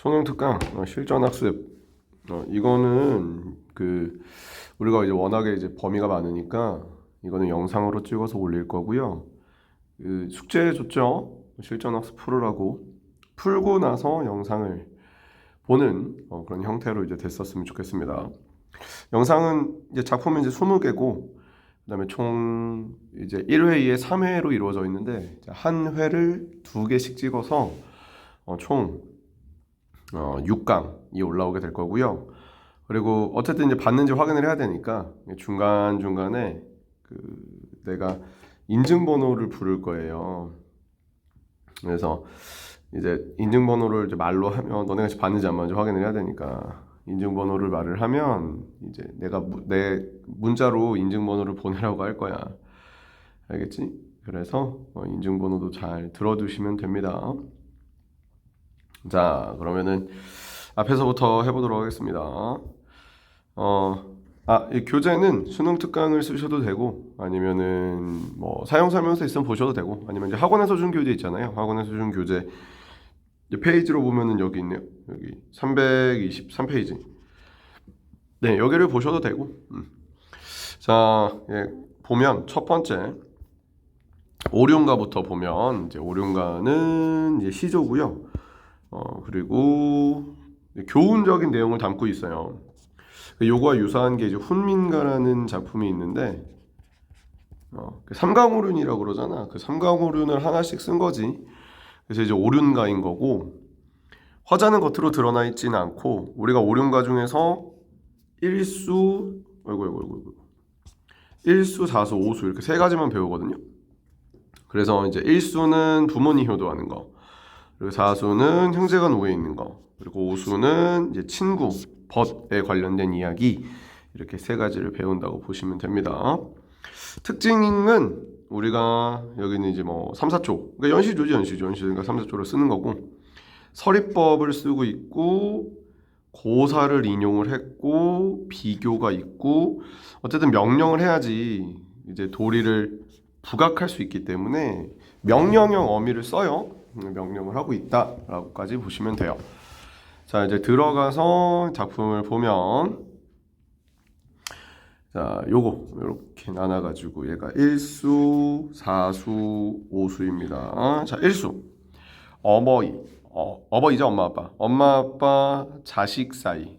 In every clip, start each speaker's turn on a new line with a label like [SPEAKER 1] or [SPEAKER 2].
[SPEAKER 1] 수능 특강 실전 학습. 이거는 우리가 이제 워낙에 이제 범위가 많으니까 이거는 영상으로 찍어서 올릴 거고요. 숙제 줬죠? 실전 학습 풀으라고. 풀고 나서 영상을 보는 그런 형태로 이제 됐었으면 좋겠습니다. 영상은 이제 작품은 이제 20개고 그다음에 총 이제 1회, 2회, 3회로 이루어져 있는데 한 회를 2개씩 찍어서 총 6강이 올라오게 될 거고요. 그리고 어쨌든 이제 봤는지 확인을 해야 되니까 중간중간에 내가 인증번호를 부를 거예요. 그래서 이제 인증번호를 이제 말로 하면 너네가 지금 봤는지 안 봤는지 확인을 해야 되니까 인증번호를 말을 하면 이제 내가 내 문자로 인증번호를 보내라고 할 거야. 알겠지? 그래서 인증번호도 잘 들어두시면 됩니다. 자, 그러면은 앞에서부터 해보도록 하겠습니다. 이 교재는 수능 특강을 쓰셔도 되고 아니면은 뭐 사용 설명서 있으면 보셔도 되고 아니면 이제 학원에서 준 교재 있잖아요. 학원에서 준 교재 페이지로 보면은 여기 있네요. 여기 323페이지. 네, 여기를 보셔도 되고. 자, 보면 첫 번째 오륜가부터 보면 이제 오륜가는 이제 시조고요. 그리고 교훈적인 내용을 담고 있어요. 요거와 유사한 게 이제 훈민가라는 작품이 있는데 삼강오륜이라고 그러잖아. 그 삼강오륜을 하나씩 쓴 거지. 그래서 이제 오륜가인 거고 화자는 겉으로 드러나 있지는 않고 우리가 오륜가 중에서 일수, 일수, 사수, 오수 이렇게 세 가지만 배우거든요. 그래서 이제 일수는 부모님 효도하는 거, 그리고 사수는 형제간 우애 있는 거, 그리고 오수는 이제 친구, 벗에 관련된 이야기 이렇게 세 가지를 배운다고 보시면 됩니다. 특징은 우리가 여기는 이제 뭐 3, 4조, 그러니까 연시조니까 3, 4조를 쓰는 거고 서리법을 쓰고 있고 고사를 인용을 했고 비교가 있고 어쨌든 명령을 해야지 이제 도리를 부각할 수 있기 때문에 명령형 어미를 써요. 명령을 하고 있다라고까지 보시면 돼요. 자, 이제 들어가서 작품을 보면 자, 요거 이렇게 나눠가지고 얘가 일수, 사수, 오수입니다. 자, 일수 어버이죠. 엄마 아빠 자식 사이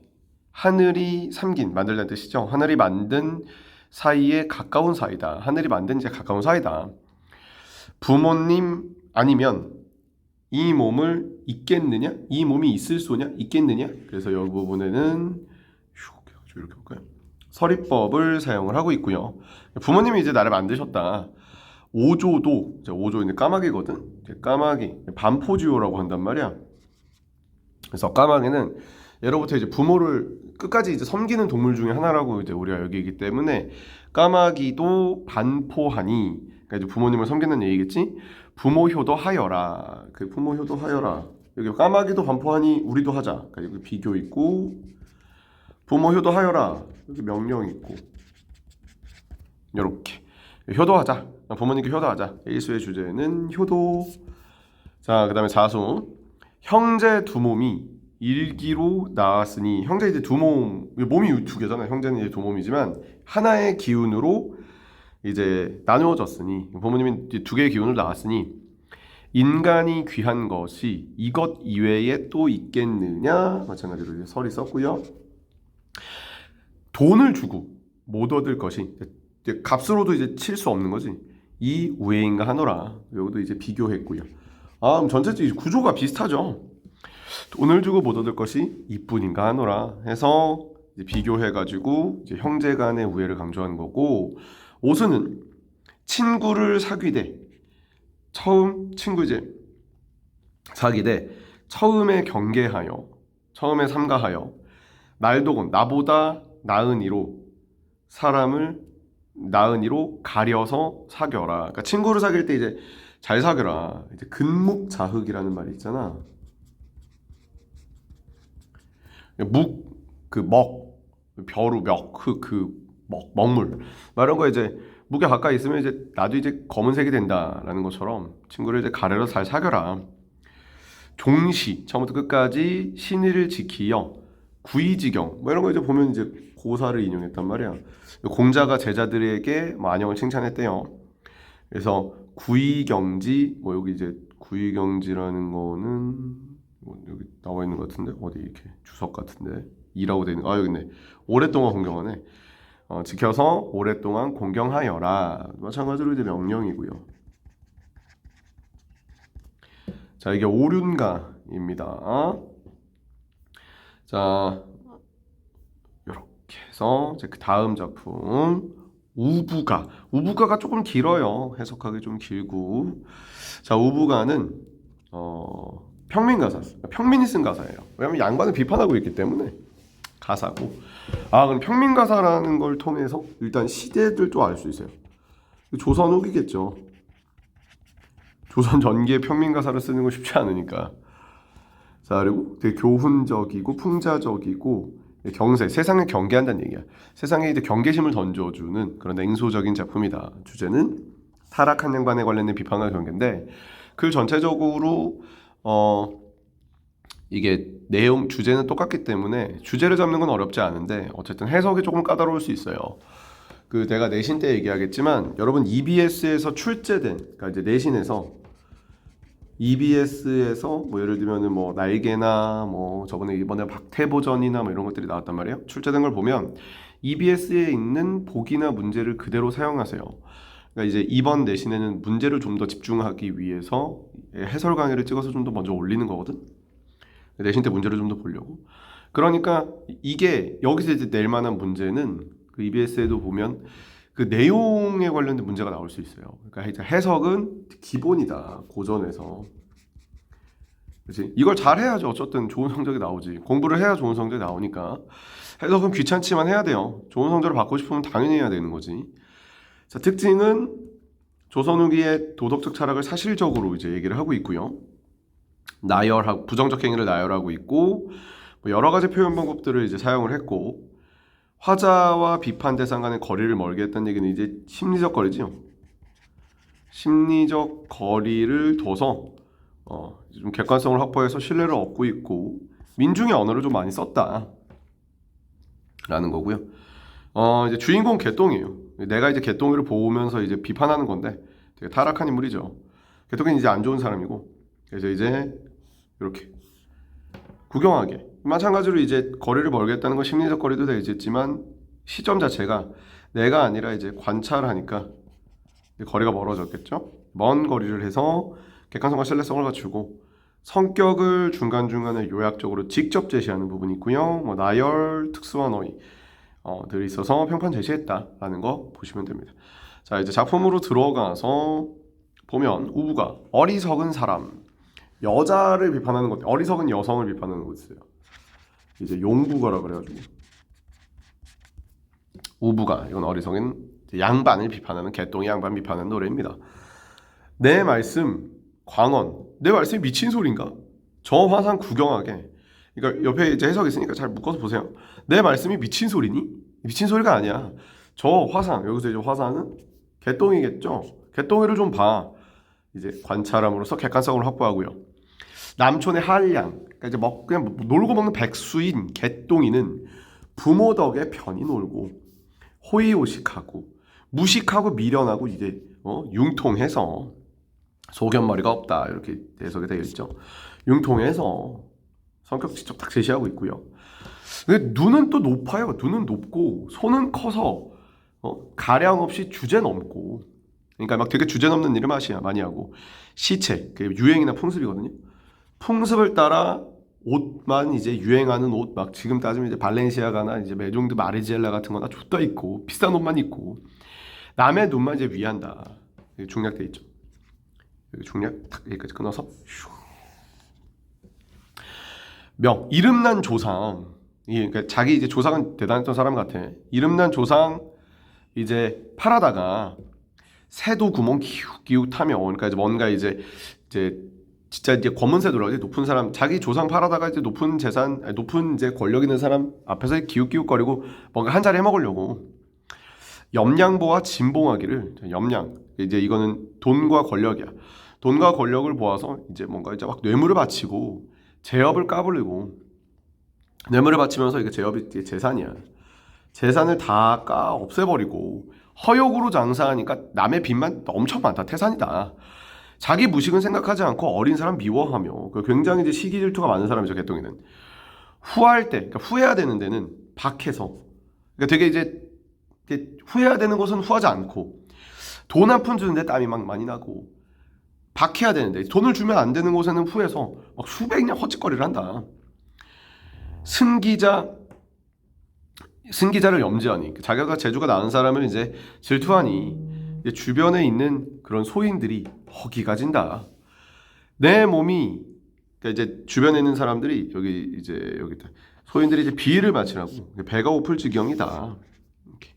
[SPEAKER 1] 하늘이 삼긴 만들다는 뜻이죠. 하늘이 만든 사이에 가까운 사이다. 하늘이 만든 이제 가까운 사이다. 부모님 아니면 이 몸을 있겠느냐? 이 몸이 있을 소냐? 있겠느냐? 그래서 이 부분에는 이렇게 볼까요? 서리법을 사용을 하고 있고요. 부모님이 이제 나를 만드셨다. 오조도, 오조는 까마귀거든. 까마귀, 반포지오라고 한단 말이야. 그래서 까마귀는 예로부터 이제 부모를 끝까지 이제 섬기는 동물 중에 하나라고 이제 우리가 여기기 때문에 까마귀도 반포하니, 그러니까 이제 부모님을 섬기는 얘기겠지. 부모 효도하여라. 그 부모 효도하여라. 여기 까마귀도 반포하니 우리도 하자. 그러니까 여기 비교 있고 부모 효도하여라. 여기 명령 있고 이렇게 효도하자. 부모님께 효도하자. 일수의 주제는 효도. 자, 그다음에 사수. 형제 두 몸이 일기로 나왔으니 형제 이제 두 몸이 두 개잖아요. 형제는 이제 두 몸이지만 하나의 기운으로 이제 나누어졌으니 부모님이 두 개의 기운을 나왔으니 인간이 귀한 것이 이것 이외에 또 있겠느냐 마찬가지로 이제 설이 썼고요. 돈을 주고 못 얻을 것이 이제 값으로도 이제 칠 수 없는 거지. 이 우애인가 하노라. 여기도 이제 비교했고요. 그럼 전체적인 구조가 비슷하죠. 돈을 주고 못 얻을 것이 이뿐인가 하노라 해서 이제 비교해가지고 이제 형제간의 우애를 강조하는 거고 오수는 친구를 사귀되 처음 친구 이제 사귀되 처음에 경계하여 처음에 삼가하여 말도건 나보다 나은 이로 사람을 나은 이로 가려서 사겨라. 그러니까 친구를 사귈 때 이제 잘 사겨라. 이제 근묵자흑이라는 말이 있잖아. 벼루, 먹물. 이런 거 이제 묵에 가까이 있으면 이제 나도 이제 검은색이 된다라는 것처럼 친구를 이제 가려서 잘 사겨라. 종시 처음부터 끝까지 신의를 지키여 구의지경 뭐 이런 거 이제 보면 이제 고사를 인용했단 말이야. 공자가 제자들에게 뭐 안영을 칭찬했대요. 그래서 구의경지 뭐 여기 이제 구의경지라는 거는 뭐 여기 나와 있는 것 같은데 어디 이렇게 주석 같은데 이라고 돼 있는 여기 있네. 오랫동안 공경하네. 지켜서 오랫동안 공경하여라. 마찬가지로 이제 명령이고요. 자, 이게 오륜가입니다. 자, 이렇게 해서 이제 그 다음 작품 우부가. 우부가가 조금 길어요. 해석하기 좀 길고. 자, 우부가는 평민가사. 평민이 쓴 가사예요. 왜냐면 양반을 비판하고 있기 때문에 가사고. 그럼 평민가사라는 걸 통해서 일단 시대들도 알 수 있어요. 조선 후기겠죠. 조선 전기의 평민가사를 쓰는 거 쉽지 않으니까. 자, 그리고 되게 교훈적이고 풍자적이고 경세, 세상을 경계한다는 얘기야. 세상에 이제 경계심을 던져주는 그런 냉소적인 작품이다. 주제는 타락한 양반에 관련된 비판과 경계인데 그 전체적으로 이게 내용 주제는 똑같기 때문에 주제를 잡는 건 어렵지 않은데 어쨌든 해석이 조금 까다로울 수 있어요. 그 내가 내신 때 얘기하겠지만 여러분 EBS에서 출제된 그러니까 이제 내신에서 EBS에서 뭐 예를 들면은 뭐 날개나 뭐 이번에 박태보전이나 뭐 이런 것들이 나왔단 말이에요. 출제된 걸 보면 EBS에 있는 보기나 문제를 그대로 사용하세요. 그러니까 이제 이번 내신에는 문제를 좀 더 집중하기 위해서 해설 강의를 찍어서 좀 더 먼저 올리는 거거든. 내신 때 문제를 좀 더 보려고. 그러니까 이게 여기서 이제 낼 만한 문제는 그 EBS에도 보면 그 내용에 관련된 문제가 나올 수 있어요. 그러니까 이제 해석은 기본이다. 고전에서. 그렇지? 이걸 잘 해야지 어쨌든 좋은 성적이 나오지. 공부를 해야 좋은 성적이 나오니까. 해석은 귀찮지만 해야 돼요. 좋은 성적을 받고 싶으면 당연히 해야 되는 거지. 자, 특징은 조선 후기의 도덕적 철학을 사실적으로 이제 얘기를 하고 있고요. 나열하고 부정적 행위를 나열하고 있고 뭐 여러 가지 표현 방법들을 이제 사용을 했고 화자와 비판 대상 간의 거리를 멀게 했다는 얘기는 이제 심리적 거리죠. 심리적 거리를 둬서 좀 객관성을 확보해서 신뢰를 얻고 있고 민중의 언어를 좀 많이 썼다 라는 거고요. 이제 주인공 개똥이에요. 내가 이제 개똥이를 보면서 이제 비판하는 건데 되게 타락한 인물이죠. 개똥이는 이제 안 좋은 사람이고 그래서 이제 이렇게 구경하게 마찬가지로 이제 거리를 멀게 했다는 건 심리적 거리도 되겠지만 시점 자체가 내가 아니라 이제 관찰하니까 거리가 멀어졌겠죠. 먼 거리를 해서 객관성과 신뢰성을 갖추고 성격을 중간중간에 요약적으로 직접 제시하는 부분이 있고요. 뭐 나열, 특수한 어휘 들이 있어서 평판 제시했다라는 거 보시면 됩니다. 자, 이제 작품으로 들어가서 보면 우부가 어리석은 사람 여자를 비판하는 것, 어리석은 여성을 비판하는 거 있어요. 이제 용부가라 그래가지고 우부가 이건 어리석은 양반을 비판하는 개똥이 양반 비판하는 노래입니다. 내 말씀 광언 내 말씀이 미친 소린가? 저 화상 구경하게. 그러니까 옆에 이제 해석 있으니까 잘 묶어서 보세요. 내 말씀이 미친 소리니? 미친 소리가 아니야. 저 화상 여기서 이제 화상은 개똥이겠죠. 개똥이를 좀 봐. 이제 관찰함으로써 객관성을 확보하고요. 남촌의 한량, 그러니까 이제 그냥 놀고 먹는 백수인 개똥이는 부모 덕에 편히 놀고 호의호식하고 무식하고 미련하고 이제 융통해서 소견머리가 없다 이렇게 해석이 되어 있죠. 융통해서 성격 직접 딱 제시하고 있고요. 근데 눈은 또 높아요. 눈은 높고 손은 커서 가량 없이 주제 넘고 그러니까 막 되게 주제 넘는 일을 많이 하고 시체, 그 유행이나 풍습이거든요. 풍습을 따라 옷만 이제 유행하는 옷 막 지금 따지면 이제 발렌시아가나 이제 메종드 마르지엘라 같은 거나 줬다 입고 비싼 옷만 입고 남의 눈만 이제 위한다. 중략돼 있죠. 중략 딱 여기까지 끊어서 명 이름난 조상 그러니까 자기 이제 조상은 대단했던 사람 같아. 이름난 조상 이제 팔아다가 새도 구멍 기웃하며 그러니까 이제 뭔가 이제 진짜 이제 검은 새도라고 하지 높은 사람 자기 조상 팔아다가 이제 높은 재산 높은 이제 권력 있는 사람 앞에서 기웃기웃거리고 뭔가 한 자리 해먹으려고 염량보와 진봉하기를 염량 이제 이거는 돈과 권력이야. 돈과 권력을 모아서 이제 뭔가 이제 막 뇌물을 바치고 재업을 까불리고 뇌물을 바치면서 이게 재업이 이게 재산이야. 재산을 다 없애버리고 허욕으로 장사하니까 남의 빚만 엄청 많다. 태산이다. 자기 무식은 생각하지 않고 어린 사람 미워하며 굉장히 이제 시기 질투가 많은 사람이죠. 개똥이는 후할 때, 그러니까 후회해야 되는 데는 박해서, 그러니까 되게 이제 후회해야 되는 것은 후하지 않고 돈 한 푼 주는데 땀이 막 많이 나고 박해야 되는데 돈을 주면 안 되는 곳에는 후해서 막 수백 년 헛짓거리를 한다. 승기자를 염지하니 자기가 재주가 나은 사람을 이제 질투하니 이제 주변에 있는 그런 소인들이 허기 가진다. 내 몸이 그러니까 이제 주변에 있는 사람들이 여기 소인들이 이제 비위를 바치라고 배가 고플 지경이다. 이렇게.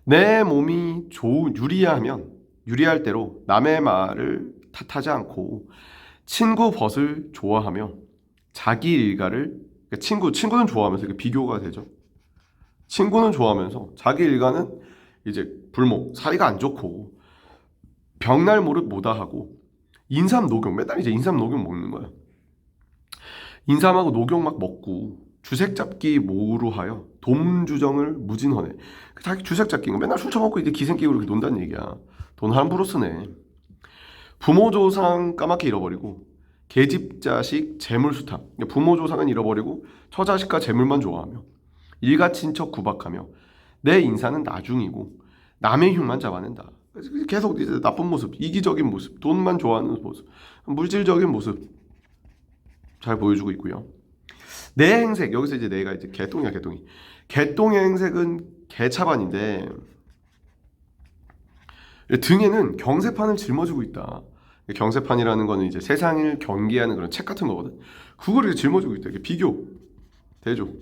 [SPEAKER 1] 내 몸이 유리할 대로 남의 말을 탓하지 않고 친구 벗을 좋아하며 자기 일가를 그러니까 친구는 좋아하면서 이게 비교가 되죠. 친구는 좋아하면서 자기 일가는 이제 불목 사이가 안 좋고 벽날 모릇 못하고 인삼 녹용 맨날 이제 인삼 녹용 먹는 거야. 인삼하고 녹용 막 먹고 주색 잡기 모로 하여 돔주정을 무진허네. 자기 주색 잡기 맨날 술 처먹고 이제 기생끼고 이렇게 논다는 얘기야. 돈 함부로 쓰네. 부모 조상 까맣게 잃어버리고 계집 자식 재물수탐. 부모 조상은 잃어버리고 처자식과 재물만 좋아하며 일가 친척 구박하며 내 인사는 나중이고 남의 흉만 잡아낸다. 계속 이제 나쁜 모습, 이기적인 모습, 돈만 좋아하는 모습, 물질적인 모습 잘 보여주고 있고요. 내 행색 여기서 이제 내가 이제 개똥이야 개똥이. 개똥의 행색은 개차반인데 등에는 경세판을 짊어지고 있다. 경세판이라는 거는 이제 세상을 경계하는 그런 책 같은 거거든. 그거를 짊어지고 있다. 이게 비교, 대조.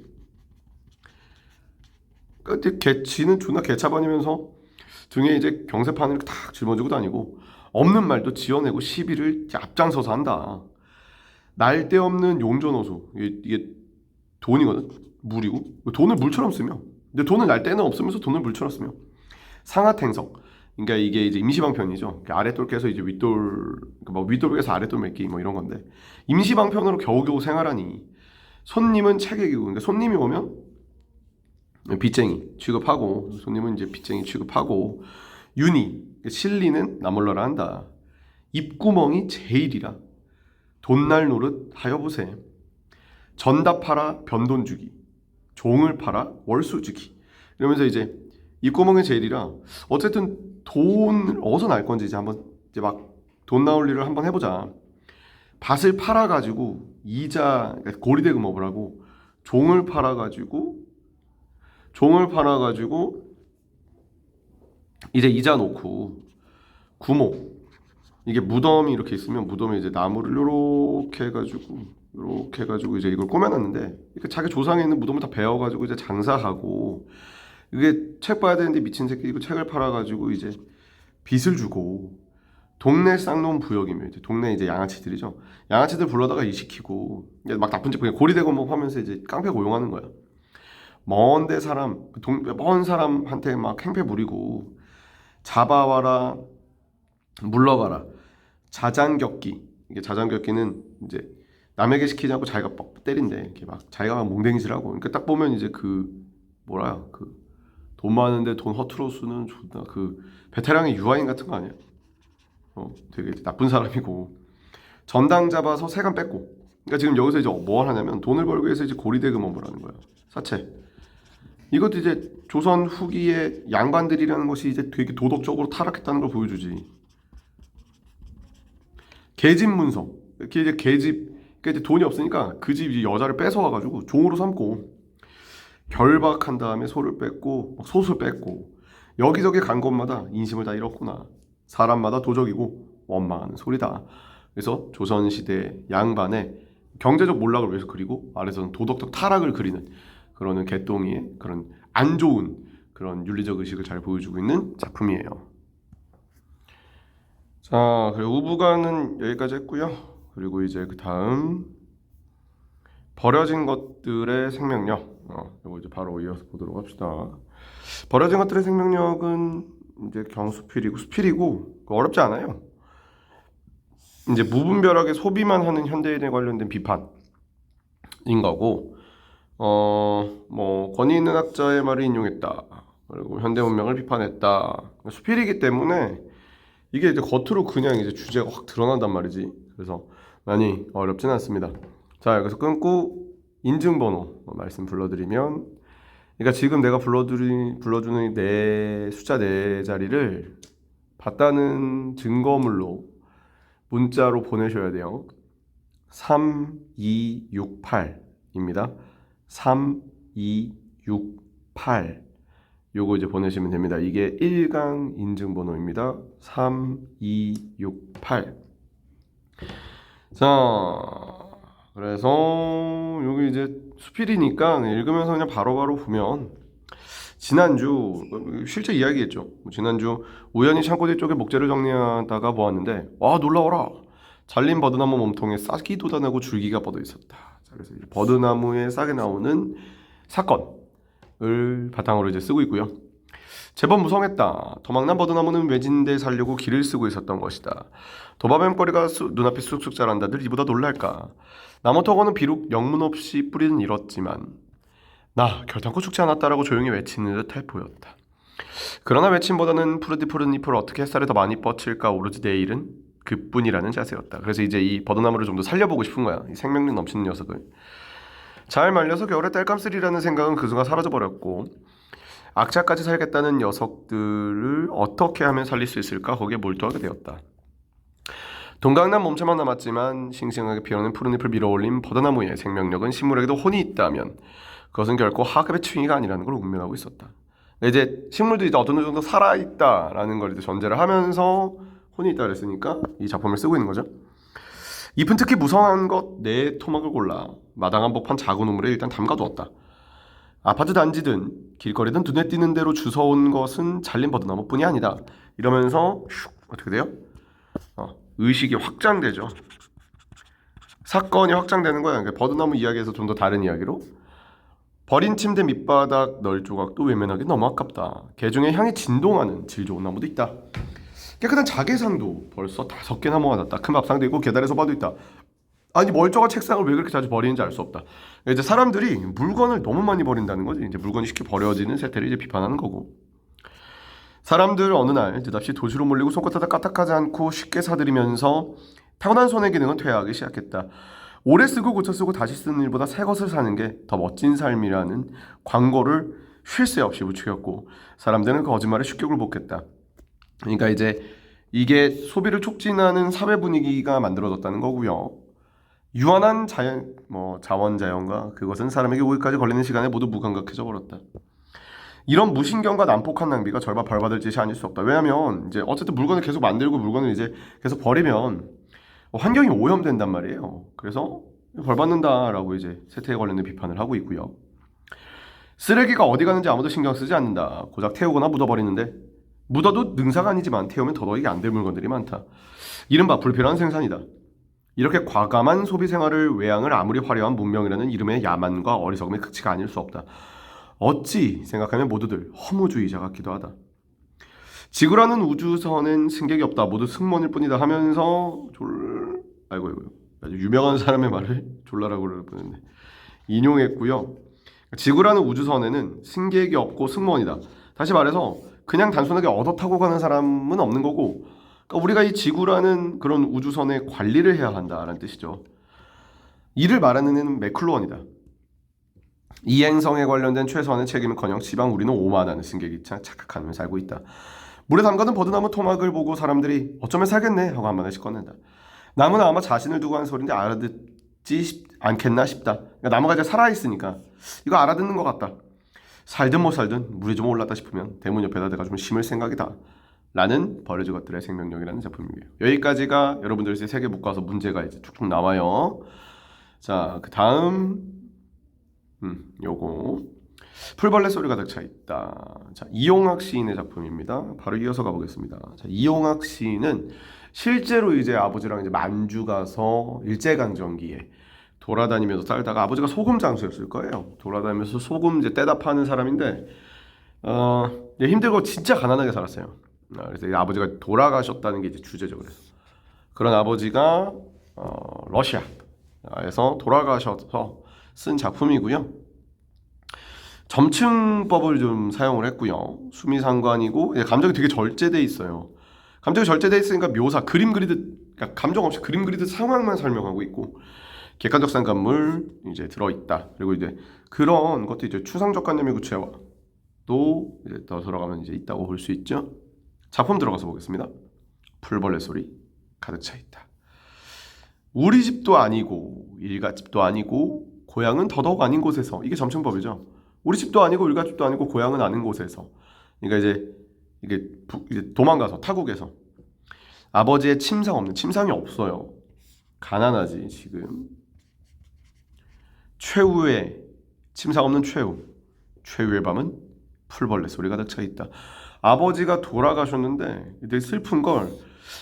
[SPEAKER 1] 그러니까 지는 존나 개차반이면서 등에 이제 경세판을 탁 짊어지고 다니고 없는 말도 지어내고 시비를 앞장서서 한다. 날데없는 용전호소 이게 돈이거든. 물이고 돈을 물처럼 쓰며 근데 돈을 날 때는 없으면서 돈을 물처럼 쓰며 상하탱석 그러니까 이게 이제 임시방편이죠. 그러니까 아랫돌 깨서 이제 윗돌 뭐 윗돌 깨서 아랫돌 맺기 뭐 이런 건데 임시방편으로 겨우겨우 생활하니 손님은 체객이고 그러니까 손님이 오면 빚쟁이 취급하고 손님은 이제 빚쟁이 취급하고 윤희 실리는 나몰라라 한다. 입구멍이 제일이라 돈날 노릇 하여보세. 전답 팔아 변돈 주기 종을 팔아 월수 주기 이러면서 이제 입구멍이 제일이라 어쨌든 돈을 어디서 날 건지 이제 한번 이제 막 돈 나올 일을 한번 해보자. 밭을 팔아가지고 이자 그러니까 고리대금업을 하고 종을 팔아가지고 이제 이자 놓고 구모 이게 무덤이 이렇게 있으면 무덤에 이제 나무를 요렇게 해가지고 이제 이걸 꾸며놨는데 자기 조상에 있는 무덤을 다 베어가지고 이제 장사하고 이게 책 봐야 되는데 미친 새끼 이거 책을 팔아가지고 이제 빚을 주고 동네 쌍놈 부역이며 이제 동네 이제 양아치들이죠. 양아치들 불러다가 일시키고 막 나쁜 짓 그냥 고리대금업 하면서 이제 깡패 고용하는 거야. 먼 사람한테 막 행패 부리고 잡아와라 물러가라 자장격기 이게 자장격기는 이제 남에게 시키지 않고 자기가 막 때린대 이렇게 막 자기가 막 몽댕이질하고 그러니까 딱 보면 이제 돈 많은데 돈 허투루 쓰는 존나 베테랑의 유아인 같은 거 아니야? 되게 나쁜 사람이고 전당 잡아서 세간 뺏고 그러니까 지금 여기서 이제 뭘 하냐면 돈을 벌기 위해서 이제 고리대금업을 하는 거야. 사채. 이것도 이제 조선 후기의 양반들이라는 것이 이제 되게 도덕적으로 타락했다는 걸 보여주지. 계집문서 이렇게 이제 그러니까 이제 돈이 없으니까 그 집 여자를 뺏어와가지고 종으로 삼고 결박한 다음에 소를 뺏고 소술 뺏고 여기저기 간 곳마다 인심을 다 잃었구나. 사람마다 도적이고 원망하는 소리다. 그래서 조선시대 양반의 경제적 몰락을 위해서 그리고 아래서는 도덕적 타락을 그리는 그러는 개똥이의 그런 안 좋은 그런 윤리적 의식을 잘 보여주고 있는 작품이에요. 자, 그리고 우부가는 여기까지 했고요. 그리고 이제 그 다음 버려진 것들의 생명력. 이거 이제 바로 이어서 보도록 합시다. 버려진 것들의 생명력은 이제 경수필이고 수필이고 어렵지 않아요. 이제 무분별하게 소비만 하는 현대인에 관련된 비판인 거고, 뭐 권위 있는 학자의 말을 인용했다. 그리고 현대 문명을 비판했다. 수필이기 때문에 이게 이제 겉으로 그냥 이제 주제가 확 드러난단 말이지. 그래서 많이 어렵진 않습니다. 자, 여기서 끊고 인증번호 말씀 불러드리면, 그러니까 지금 내가 불러주는 네 숫자 네 자리를 봤다는 증거물로 문자로 보내셔야 돼요. 3268입니다. 3268. 요거 이제 보내시면 됩니다. 이게 1강 인증번호입니다. 3268. 자, 그래서 여기 이제 수필이니까 읽으면서 그냥 바로바로 보면, 지난주 실제 이야기했죠. 지난주 우연히 창고대 쪽에 목재를 정리하다가 보았는데, 와 놀라워라, 잘린 버드나무 몸통에 싹이 돋아나고 줄기가 뻗어 있었다. 자, 그래서 버드나무에 싹이 나오는 사건을 바탕으로 이제 쓰고 있고요. 제법 무성했다. 도망난 버드나무는 외진데 살려고 길을 쓰고 있었던 것이다. 도마뱀거리가 눈앞에 쑥쑥 자란다들 이보다 놀랄까. 나무토거는 비록 영문 없이 뿌리는 잃었지만 나 결단코 죽지 않았다라고 조용히 외치는 듯해 보였다. 그러나 외침보다는 푸르디푸른 잎을 어떻게 햇살에 더 많이 뻗칠까 오로지 내일은 그뿐이라는 자세였다. 그래서 이제 이 버드나무를 좀 더 살려보고 싶은 거야. 이 생명력 넘치는 녀석을. 잘 말려서 겨울에 땔감 쓰리라는 생각은 그 순간 사라져버렸고, 악착같이 살겠다는 녀석들을 어떻게 하면 살릴 수 있을까 거기에 몰두하게 되었다. 동강난 몸체만 남았지만 싱싱하게 피어오는 푸른 잎을 밀어올린 버드나무의 생명력은 식물에게도 혼이 있다면 그것은 결코 하급의 층위가 아니라는 걸 운명하고 있었다. 이제 식물도 이제 어느 정도 살아있다라는 걸 이제 전제를 하면서 혼이 있다 그랬으니까 이 작품을 쓰고 있는 거죠. 잎은 특히 무성한 것 네 토막을 골라 마당 한복판 작은 우물에 일단 담가두었다. 아파트 단지든 길거리든 눈에 띄는 대로 주워온 것은 잘린 버드나무뿐이 아니다. 이러면서 어떻게 돼요? 의식이 확장되죠. 사건이 확장되는 거야. 그러니까 버드나무 이야기에서 좀 더 다른 이야기로, 버린 침대 밑바닥 널 조각도 외면하기 너무 아깝다. 개중에 향이 진동하는 질 좋은 나무도 있다. 깨끗한 자개상도 벌써 5개나 모아놨다. 큰 밥상도 있고 계단에 소파도 있다. 아니 멀쩡한 책상을 왜 그렇게 자주 버리는지 알 수 없다. 이제 사람들이 물건을 너무 많이 버린다는 거지. 이제 물건이 쉽게 버려지는 세태를 이제 비판하는 거고. 사람들 어느 날 느닷없이 도시로 몰리고 손끝하다 까딱하지 않고 쉽게 사들이면서 타고난 손의 기능은 퇴화하기 시작했다. 오래 쓰고 고쳐 쓰고 다시 쓰는 일보다 새 것을 사는 게 더 멋진 삶이라는 광고를 쉴 새 없이 부추겼고, 사람들은 그 거짓말에 쉽게 굴복했다. 그러니까 이제 이게 소비를 촉진하는 사회 분위기가 만들어졌다는 거고요. 유한한 자원자연과 그것은 사람에게 오기까지 걸리는 시간에 모두 무감각해져 버렸다. 이런 무신경과 난폭한 낭비가 절반 벌받을 짓이 아닐 수 없다. 왜냐하면 이제 어쨌든 물건을 계속 만들고 물건을 이제 계속 버리면 환경이 오염된단 말이에요. 그래서 벌받는다라고 이제 세태에 관련된 비판을 하고 있고요. 쓰레기가 어디 가는지 아무도 신경 쓰지 않는다. 고작 태우거나 묻어버리는데, 묻어도 능사가 아니지만 태우면 더더욱이 안 될 물건들이 많다. 이른바 불필요한 생산이다. 이렇게 과감한 소비 생활을 외양을 아무리 화려한 문명이라는 이름의 야만과 어리석음의 극치가 아닐 수 없다. 어찌 생각하면 모두들 허무주의자 같기도 하다. 지구라는 우주선엔 승객이 없다. 모두 승무원일 뿐이다 하면서 아이고 아주 유명한 사람의 말을 졸라라고 그러는데 인용했고요. 지구라는 우주선에는 승객이 없고 승무원이다. 다시 말해서 그냥 단순하게 얻어 타고 가는 사람은 없는 거고, 그러니까 우리가 이 지구라는 그런 우주선의 관리를 해야 한다라는 뜻이죠. 이를 말하는 애는 맥클루언이다. 이 행성에 관련된 최소한의 책임은커녕 지방 우리는 오만하는 승객이 착각하며 살고 있다. 물에 담가둔 버드나무 토막을 보고 사람들이 어쩌면 살겠네 하고 한마디씩 꺼낸다. 나무는 아마 자신을 두고 하는 소리인데 알아듣지 않겠나 싶다. 그러니까 나무가 이제 살아있으니까 이거 알아듣는 것 같다. 살든 못 살든 물이 좀 올랐다 싶으면 대문 옆에다 대가 좀 심을 생각이다 라는 버려진 것들의 생명력이라는 작품이에요. 여기까지가 여러분들 이제 세 개 묶어서 문제가 이제 쭉쭉 나와요. 자, 그 다음 요거 풀벌레 소리가 가득 차 있다. 자, 이용학 시인의 작품입니다. 바로 이어서 가보겠습니다. 자, 이용학 시인은 실제로 이제 아버지랑 이제 만주 가서 일제강점기에 돌아다니면서 살다가, 아버지가 소금 장수였을 거예요. 돌아다니면서 소금 이제 떼다 파는 사람인데 힘들고 진짜 가난하게 살았어요. 그래서 아버지가 돌아가셨다는 게 이제 주제죠. 그래서 그런 아버지가 러시아에서 돌아가셔서 쓴 작품이고요. 점층법을 좀 사용을 했고요. 수미상관이고 감정이 되게 절제돼 있어요. 감정이 절제돼 있으니까 묘사, 그림 그리듯, 그러니까 감정 없이 그림 그리듯 상황만 설명하고 있고, 객관적 상관물 이제 들어있다. 그리고 이제 그런 것도 이제 추상적 관념의 구체화도 이제 더 들어가면 이제 있다고 볼 수 있죠. 작품 들어가서 보겠습니다. 풀벌레 소리 가득 차 있다. 우리 집도 아니고 일갓집도 아니고 고향은 더더욱 아닌 곳에서, 이게 점층법이죠. 우리 집도 아니고 일갓집도 아니고 고향은 아닌 곳에서, 그러니까 이제 도망가서 타국에서 아버지의 침상 없는, 침상이 없어요. 가난하지 지금. 최후의 침상 없는 최후의 밤은 풀벌레 소리가 가득 차 있다. 아버지가 돌아가셨는데 되게 슬픈 걸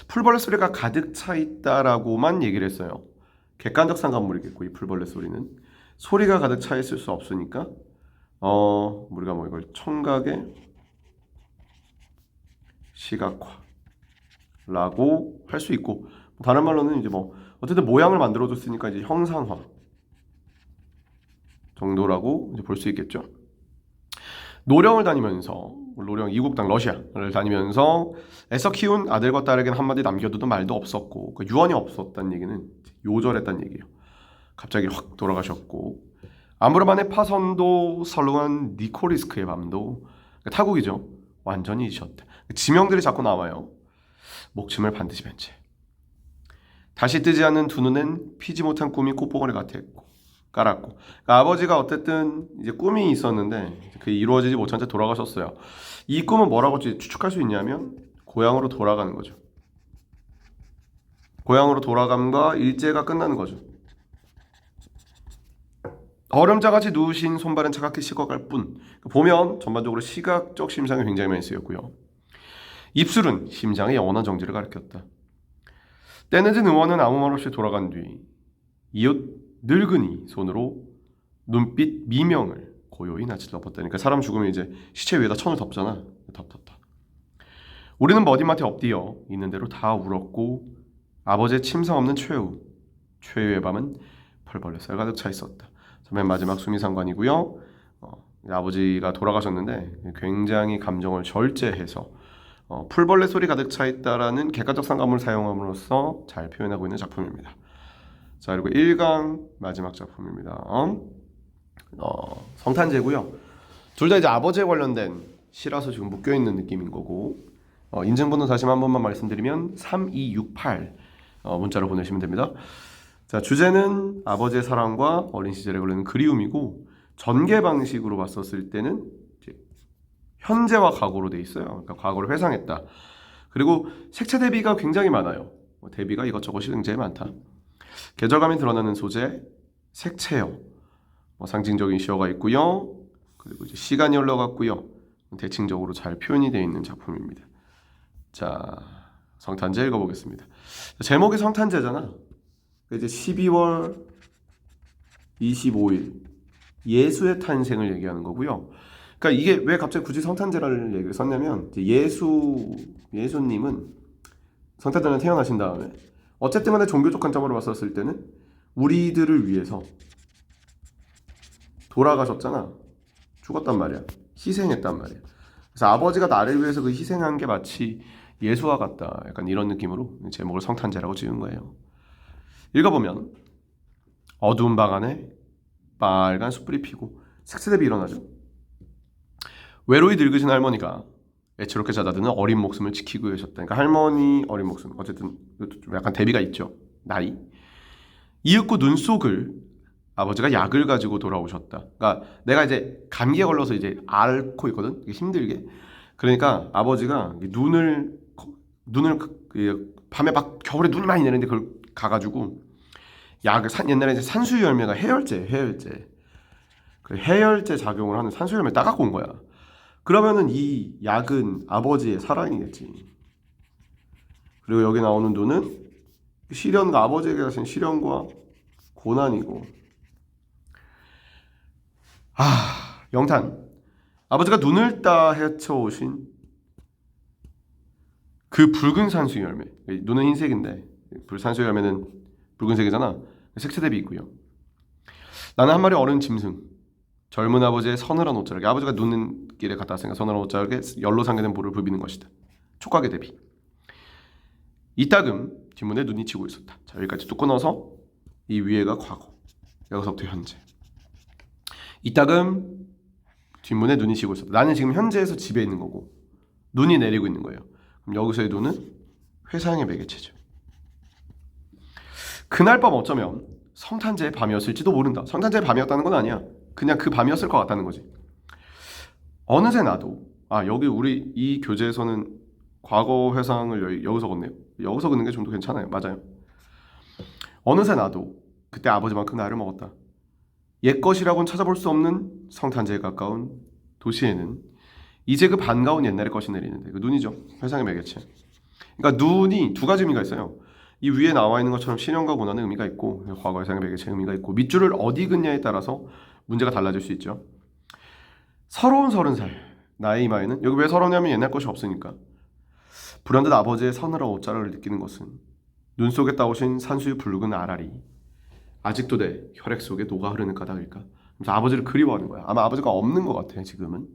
[SPEAKER 1] 풀벌레 소리가 가득 차 있다라고만 얘기를 했어요. 객관적 상관물이겠고, 이 풀벌레 소리는 소리가 가득 차 있을 수 없으니까 우리가 뭐 이걸 청각의 시각화라고 할 수 있고, 다른 말로는 이제 뭐 어쨌든 모양을 만들어줬으니까 이제 형상화 정도라고 이제 볼 수 있겠죠. 노령을 다니면서, 노령 이국 땅 러시아를 다니면서 애써 키운 아들과 딸에게는 한마디 남겨두도 말도 없었고, 그 유언이 없었다는 얘기는 요절했다는 얘기예요. 갑자기 확 돌아가셨고, 아무르반의 파선도 설렁한 니코리스크의 밤도, 타국이죠. 완전히 잊으셨다. 지명들이 자꾸 나와요. 목침을 반드시 벤 채. 다시 뜨지 않는 두 눈엔 피지 못한 꿈이 꽃보거리 같았고 깔았고. 그러니까 아버지가 어쨌든 이제 꿈이 있었는데 그 이루어지지 못한 채 돌아가셨어요. 이 꿈은 뭐라고 추측할 수 있냐면 고향으로 돌아가는 거죠. 고향으로 돌아감과 일제가 끝나는 거죠. 얼음자같이 누우신 손발은 차갑게 식어갈 뿐. 보면 전반적으로 시각적 심상이 굉장히 많이 쓰였고요. 입술은 심장의 영원한 정지를 가리켰다. 때늦은 의원은 아무 말 없이 돌아간 뒤 이웃 늙은이 손으로 눈빛 미명을 고요히 낯을 덮었다. 그러니까 사람 죽으면 이제 시체 위에다 천을 덮잖아. 덮었다. 우리는 머리맡에 엎드려 있는 대로 다 울었고, 아버지의 침상 없는 최후의 밤은 벌벌레 쌀 가득 차 있었다. 맨 마지막 수미상관이고요. 아버지가 돌아가셨는데 굉장히 감정을 절제해서 풀벌레 소리 가득 차 있다라는 객관적 상관물을 사용함으로써 잘 표현하고 있는 작품입니다. 자, 그리고 1강 마지막 작품입니다. 성탄제고요. 둘 다 이제 아버지에 관련된 시라서 지금 묶여 있는 느낌인 거고, 인증번호 다시 한 번만 말씀드리면 3268 문자로 보내시면 됩니다. 자, 주제는 아버지의 사랑과 어린 시절에 걸리는 그리움이고, 전개 방식으로 봤었을 때는 이제 현재와 과거로 돼 있어요. 그러니까 과거를 회상했다. 그리고 색채 대비가 굉장히 많아요. 대비가 이것저것이 굉장히 많다. 계절감이 드러나는 소재, 색채요. 상징적인 시어가 있고요. 그리고 이제 시간이 흘러갔고요. 대칭적으로 잘 표현이 되어 있는 작품입니다. 자, 성탄제 읽어보겠습니다. 제목이 성탄제잖아. 이제 12월 25일 예수의 탄생을 얘기하는 거고요. 그러니까 이게 왜 갑자기 굳이 성탄제라는 얘기를 썼냐면, 예수님은 성탄절에 태어나신 다음에 어쨌든 간에 종교적 관점으로 봤었을 때는 우리들을 위해서 돌아가셨잖아. 죽었단 말이야. 희생했단 말이야. 그래서 아버지가 나를 위해서 그 희생한 게 마치 예수와 같다. 약간 이런 느낌으로 제목을 성탄제라고 지은 거예요. 읽어보면 어두운 방 안에 빨간 숯불이 피고 색채 대비 일어나죠. 외로이 늙으신 할머니가 애처롭게 자다드는 어린 목숨을 지키고 계셨다. 그러니까 할머니 어린 목숨, 어쨌든 좀 약간 대비가 있죠. 나이. 이윽고 눈 속을 아버지가 약을 가지고 돌아오셨다. 그러니까 내가 이제 감기에 걸려서 이제 앓고 있거든. 힘들게. 그러니까 아버지가 눈을 밤에 막 겨울에 눈이 많이 내리는데 그걸 가가지고 약을 옛날에 이제 산수유 열매가 해열제 그 해열제 작용을 하는 산수유 열매 따갖고 온 거야. 그러면은 이 약은 아버지의 사랑이겠지. 그리고 여기 나오는 눈은 시련과 아버지에게 가신 시련과 고난이고, 영탄. 아버지가 눈을 따 헤쳐오신 그 붉은 산수유 열매. 눈은 흰색인데 불산수의 열매는 붉은색이잖아. 색채 대비 있고요. 나는 한 마리 어른 짐승. 젊은 아버지의 서늘한 옷자락에 아버지가 누는 길에 갔다 왔으니까 서늘한 옷자락에 열로 상기된 볼을 부비는 것이다. 촉각의 대비. 이따금 뒷문에 눈이 치고 있었다. 자, 여기까지 뚝 끊어서 이 위에가 과거. 여기서부터 현재. 이따금 뒷문에 눈이 치고 있었다. 나는 지금 현재에서 집에 있는 거고 눈이 내리고 있는 거예요. 그럼 여기서의 눈은 회상의 매개체죠. 그날 밤 어쩌면 성탄제의 밤이었을지도 모른다. 성탄제의 밤이었다는 건 아니야. 그냥 그 밤이었을 것 같다는 거지. 어느새 나도 여기 우리 이 교재에서는 과거 회상을 여기서 걷네요. 여기서 걷는 게 좀 더 괜찮아요. 맞아요. 어느새 나도 그때 아버지만큼 나이를 먹었다. 옛것이라고는 찾아볼 수 없는 성탄제에 가까운 도시에는 이제 그 반가운 옛날의 것이 내리는데 그 눈이죠. 회상의 매개체. 그러니까 눈이 두 가지 의미가 있어요. 이 위에 나와 있는 것처럼 신형과 고난의 의미가 있고 과거 회상의 매개체 의미가 있고 밑줄을 어디 긋냐에 따라서 문제가 달라질 수 있죠. 서러운 30살 나의 이마에는 여기 왜 서러냐면 옛날 것이 없으니까 불현듯 아버지의 서늘한 옷자락을 느끼는 것은 눈 속에 따오신 산수의 붉은 알알이 아직도 내 혈액 속에 녹아 흐르는 까닭일까? 그래서 아버지를 그리워하는 거야. 아마 아버지가 없는 것 같아 지금은.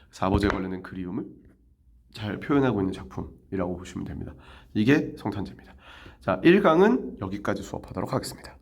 [SPEAKER 1] 그래서 아버지에 관련된 그리움을 잘 표현하고 있는 작품이라고 보시면 됩니다. 이게 성탄제입니다. 자, 1강은 여기까지 수업하도록 하겠습니다.